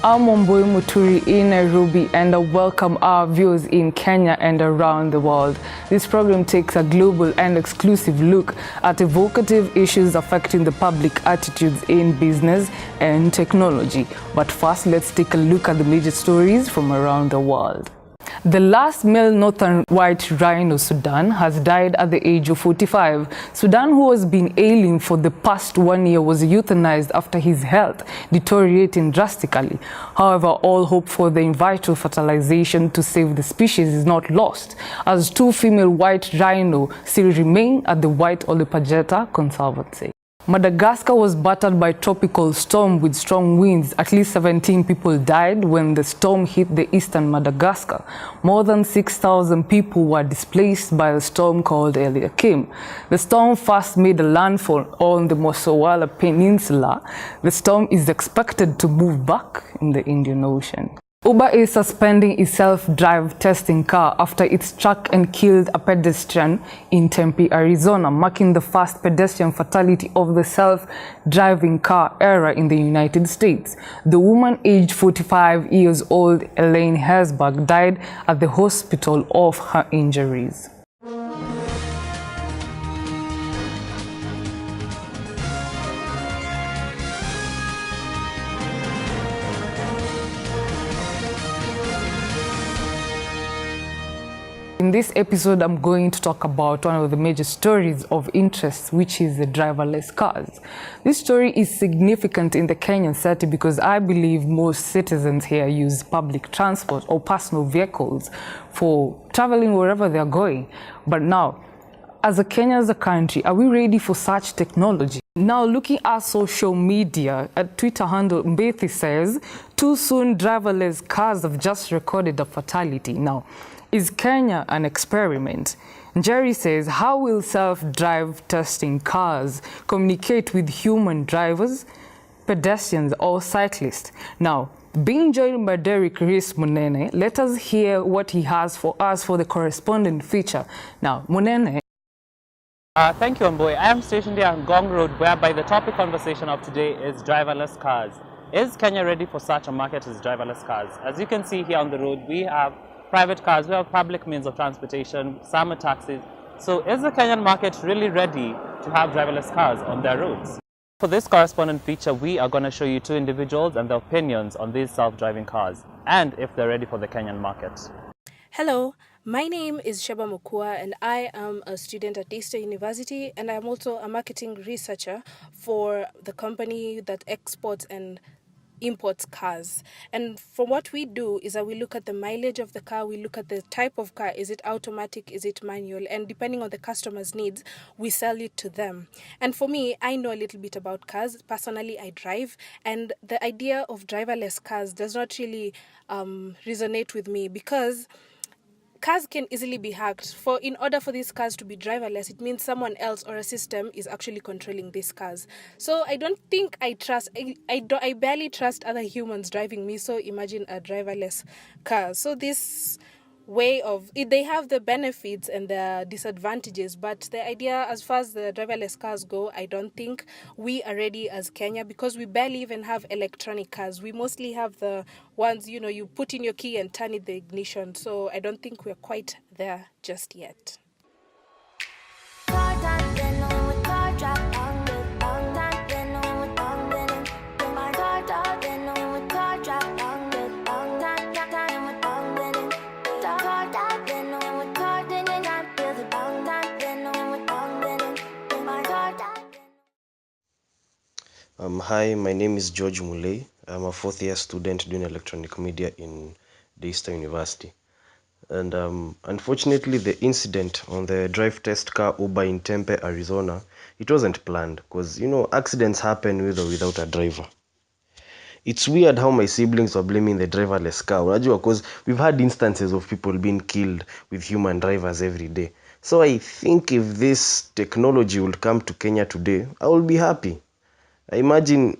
I'm Wambui Muturi in Nairobi, and I welcome our viewers in Kenya and around the world. This program takes a global and exclusive look at evocative issues affecting the public attitudes in business and technology. But first, let's take a look at the major stories from around the world. The last male northern white rhino, Sudan, has died at the age of 45. Sudan, who has been ailing for the past 1 year, was euthanized after his health deteriorating drastically. However, all hope for the in vitro fertilization to save the species is not lost, as 2 female white rhino still remain at the White Olopajeta Conservancy. Madagascar was battered by tropical storm with strong winds. At least 17 people died when the storm hit the eastern Madagascar. More than 6,000 people were displaced by a storm called Eliakim. The storm first made a landfall on the Mosowala Peninsula. The storm is expected to move back in the Indian Ocean. Uber is suspending its self-drive testing car after it struck and killed a pedestrian in Tempe, Arizona, marking the first pedestrian fatality of the self-driving car era in the United States. The woman, aged 45 years old, Elaine Herzberg, died at the hospital of her injuries. In this episode, I'm going to talk about one of the major stories of interest, which is the driverless cars. This story is significant in the Kenyan setting because I believe most citizens here use public transport or personal vehicles for traveling wherever they're going. But now, as a Kenya, as a country, are we ready for such technology? Now, looking at social media, at Twitter handle Mbethi says, too soon driverless cars have just recorded a fatality. Now, is Kenya an experiment? Jerry says, how will self-drive testing cars communicate with human drivers, pedestrians or cyclists? Now, being joined by Derek Rees Munene, let us hear what he has for us for the correspondent feature. Now, Munene. Thank you, Amboy. I am stationed here on Gong Road, whereby the topic conversation of today is driverless cars. Is Kenya ready for such a market as driverless cars? As you can see here on the road, we have private cars, we have public means of transportation, some are taxis. So is the Kenyan market really ready to have driverless cars on their roads? For this correspondent feature, we are going to show you 2 individuals and their opinions on these self-driving cars and if they're ready for the Kenyan market. Hello, my name is Sheba Mukua and I am a student at Daystar University, and I'm also a marketing researcher for the company that exports and imports cars. And from what we do is that we look at the mileage of the car, we look at the type of car, is it automatic, is it manual, and depending on the customer's needs, we sell it to them. And for me, I know a little bit about cars. Personally, I drive, and the idea of driverless cars does not really resonate with me because cars can easily be hacked. In order for these cars to be driverless, it means someone else or a system is actually controlling these cars. So I don't think I trust, I barely trust other humans driving me, so imagine a driverless car. So this way of, they have the benefits and the disadvantages, but the idea as far as the driverless cars go, I don't think we are ready as Kenya because we barely even have electronic cars. We mostly have the ones, you put in your key and turn it the ignition. So I don't think we're quite there just yet. Hi, my name is George Muley. I'm a 4th-year student doing electronic media in Daystar University. And unfortunately, the incident on the drive test car Uber in Tempe, Arizona, it wasn't planned because, accidents happen with or without a driver. It's weird how my siblings were blaming the driverless car, because we've had instances of people being killed with human drivers every day. So I think if this technology will come to Kenya today, I will be happy. I imagine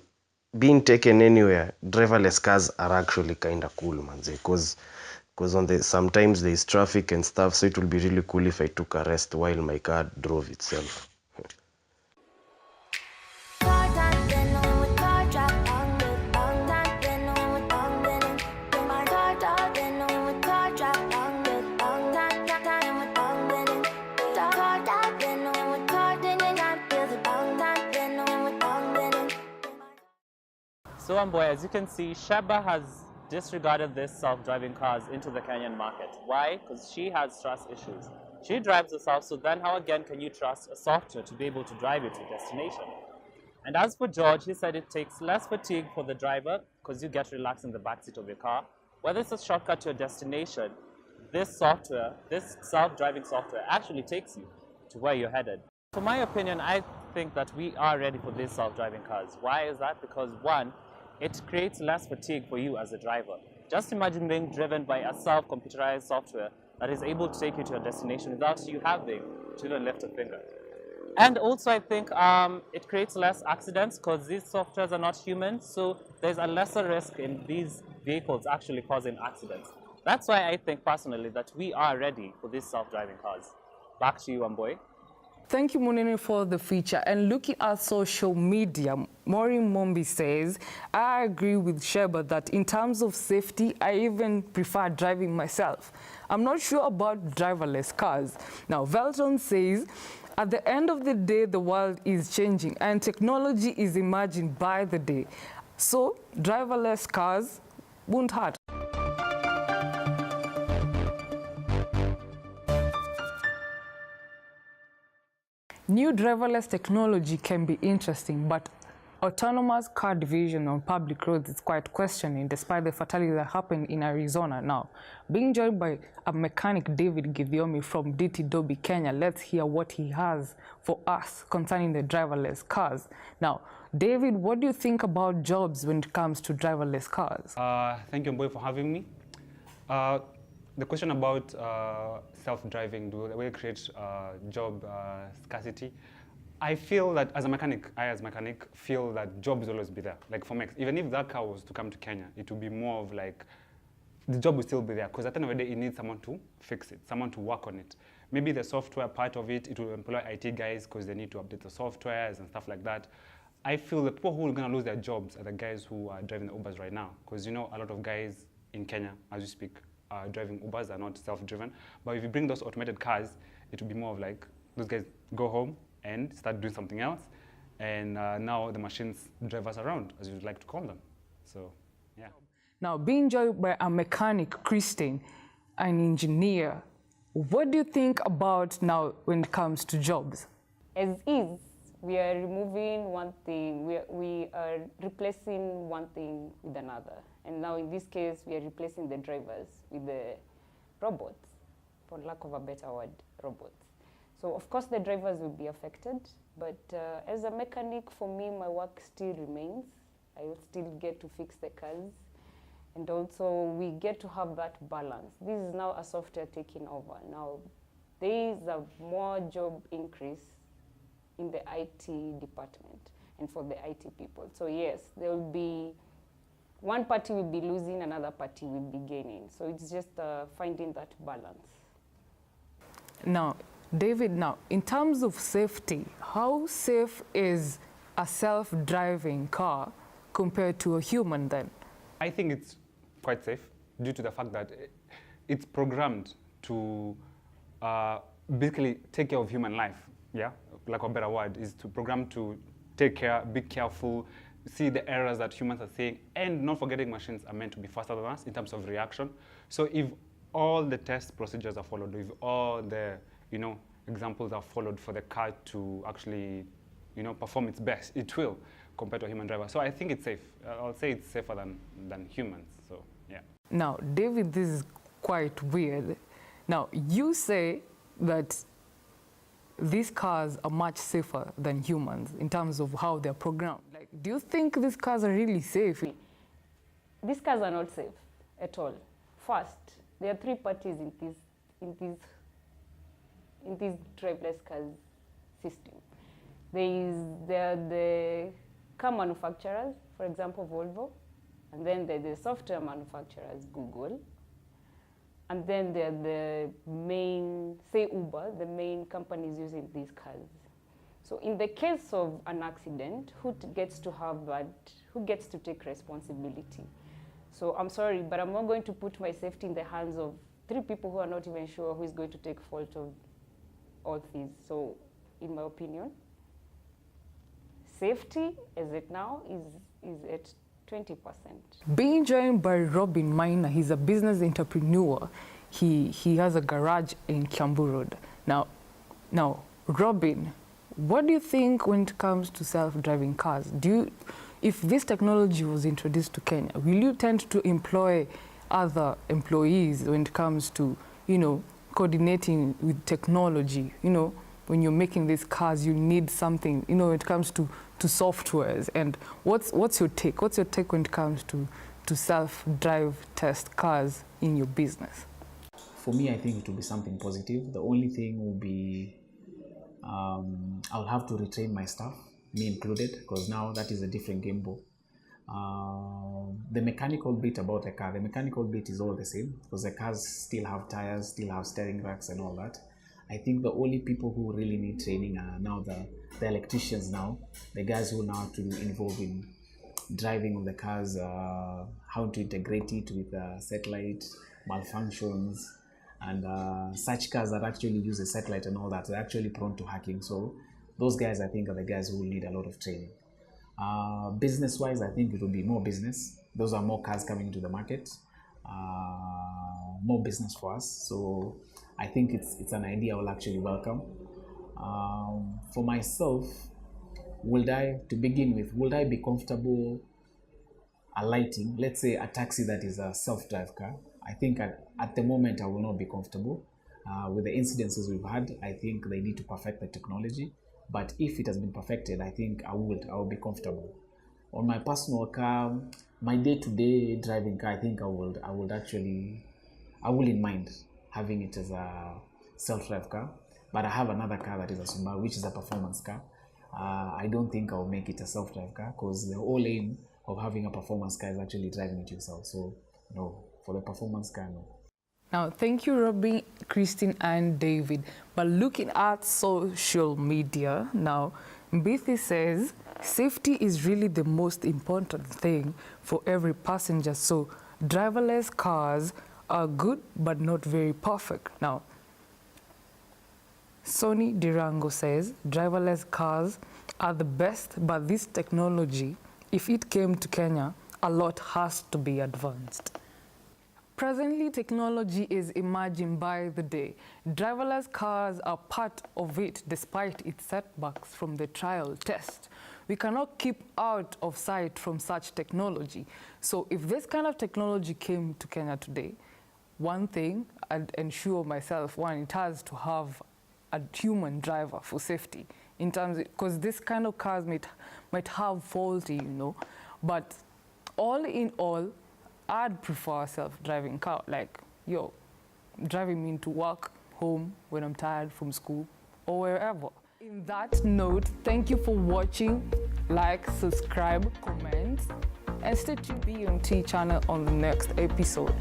being taken anywhere. Driverless cars are actually kind of cool, manze, because sometimes there is traffic and stuff, so it will be really cool if I took a rest while my car drove itself. So, Amboy, as you can see, Sheba has disregarded this self-driving cars into the Kenyan market. Why? Because she has trust issues. She drives herself, so then how again can you trust a software to be able to drive you to destination? And as for George, he said it takes less fatigue for the driver because you get relaxed in the backseat of your car. Whether it's a shortcut to a destination, this software, this self-driving software actually takes you to where you're headed. For my opinion, I think that we are ready for these self-driving cars. Why is that? Because one, it creates less fatigue for you as a driver. Just imagine being driven by a self-computerized software that is able to take you to a destination without you having to even lift a finger. And also, I think it creates less accidents because these softwares are not human, so there's a lesser risk in these vehicles actually causing accidents. That's why I think personally that we are ready for these self-driving cars. Back to you, Amboy. Thank you, Munene, for the feature. And looking at social media, Maureen Mombi says, I agree with Sheba that in terms of safety, I even prefer driving myself. I'm not sure about driverless cars. Now, Velton says, at the end of the day, the world is changing and technology is emerging by the day. So, driverless cars won't hurt. New driverless technology can be interesting, but autonomous car division on public roads is quite questioning despite the fatality that happened in Arizona now. Being joined by a mechanic, David Githiomi from DT Dobby, Kenya, let's hear what he has for us concerning the driverless cars. Now, David, what do you think about jobs when it comes to driverless cars? Thank you, Mboy, for having me. The question about self-driving, do they create job scarcity? I feel that as a mechanic, feel that jobs will always be there. Like for me, even if that car was to come to Kenya, it would be more of like, the job will still be there because at the end of the day, it needs someone to fix it, someone to work on it. Maybe the software part of it, it will employ IT guys because they need to update the softwares and stuff like that. I feel the people who are going to lose their jobs are the guys who are driving the Ubers right now because you know a lot of guys in Kenya, as you speak, are driving Ubers, are not self-driven. But if you bring those automated cars, it will be more of like, those guys go home and start doing something else. And now the machines drive us around, as you'd like to call them. So, yeah. Now, being joined by a mechanic, Christine, an engineer, what do you think about now when it comes to jobs? As is, we are removing one thing, we are replacing one thing with another. And now in this case, we are replacing the drivers with the robots, for lack of a better word, robots. So of course the drivers will be affected, but as a mechanic, for me, my work still remains. I will still get to fix the cars. And also we get to have that balance. This is now a software taking over. Now there is a more job increase in the IT department and for the IT people. So yes, there will be, one party will be losing, another party will be gaining. So it's just finding that balance. Now, David, now, in terms of safety, how safe is a self-driving car compared to a human then? I think it's quite safe due to the fact that it's programmed to basically take care of human life. Yeah, like a better word is to program to take care, be careful, see the errors that humans are saying, and not forgetting machines are meant to be faster than us in terms of reaction. So if all the test procedures are followed, if all the examples are followed for the car to actually perform its best, it will compared to a human driver. So I think it's safe. I'll say it's safer than humans. So yeah. Now, David, this is quite weird. Now, you say that these cars are much safer than humans in terms of how they're programmed. Like, do you think these cars are really safe? These cars are not safe at all. First, there are three parties in this driverless cars system. There are the car manufacturers, for example, Volvo, and then there are the software manufacturers, Google, and then there are the main, say Uber, the main companies using these cars. So in the case of an accident, who gets to take responsibility? So I'm sorry, but I'm not going to put my safety in the hands of three people who are not even sure who is going to take fault of all these. So in my opinion, safety as it now is at 20%. Being joined by Robin Maina, he's a business entrepreneur. He has a garage in Kiambu Road. Now, Robin, what do you think when it comes to self-driving cars? If this technology was introduced to Kenya, will you tend to employ other employees when it comes to, coordinating with technology? When you're making these cars, you need something, when it comes to softwares. And what's your take? What's your take when it comes to self-drive test cars in your business? For me, I think it will be something positive. The only thing will be I'll have to retrain my staff, me included, because now that is a different game ball. The mechanical bit about a car, the mechanical bit is all the same, because the cars still have tires, still have steering racks and all that. I think the only people who really need training are now the electricians now, the guys who now have to be involved in driving of the cars, how to integrate it with satellite malfunctions, and such cars that actually use a satellite and all that are actually prone to hacking. So those guys, I think, are the guys who will need a lot of training. Business-wise, I think it will be more business. Those are more cars coming into the market, more business for us. So I think it's an idea I will actually welcome. For myself, would I be comfortable alighting, let's say a taxi that is a self-drive car? I think at the moment I will not be comfortable. With the incidences we've had, I think they need to perfect the technology. But if it has been perfected, I think I will be comfortable. On my personal car, my day-to-day driving car, I think I wouldn't mind having it as a self-drive car. But I have another car that is a Subaru, which is a performance car. I don't think I'll make it a self-drive car, because the whole aim of having a performance car is actually driving it yourself. So no, for the performance car, no. Now, thank you, Robin, Christine, and David. But looking at social media now, Mbithi says safety is really the most important thing for every passenger. So driverless cars are good, but not very perfect. Now, Sonny Dirango says driverless cars are the best, but this technology, if it came to Kenya, a lot has to be advanced. Presently, technology is emerging by the day. Driverless cars are part of it despite its setbacks from the trial test. We cannot keep out of sight from such technology. So if this kind of technology came to Kenya today, one thing I'd ensure myself, it has to have a human driver for safety, in terms because this kind of cars might have faulty, but all in all, I'd prefer a self-driving car, like, driving me into work, home, when I'm tired from school, or wherever. In that note, thank you for watching. Like, subscribe, comment, and stay tuned to BMT channel on the next episode.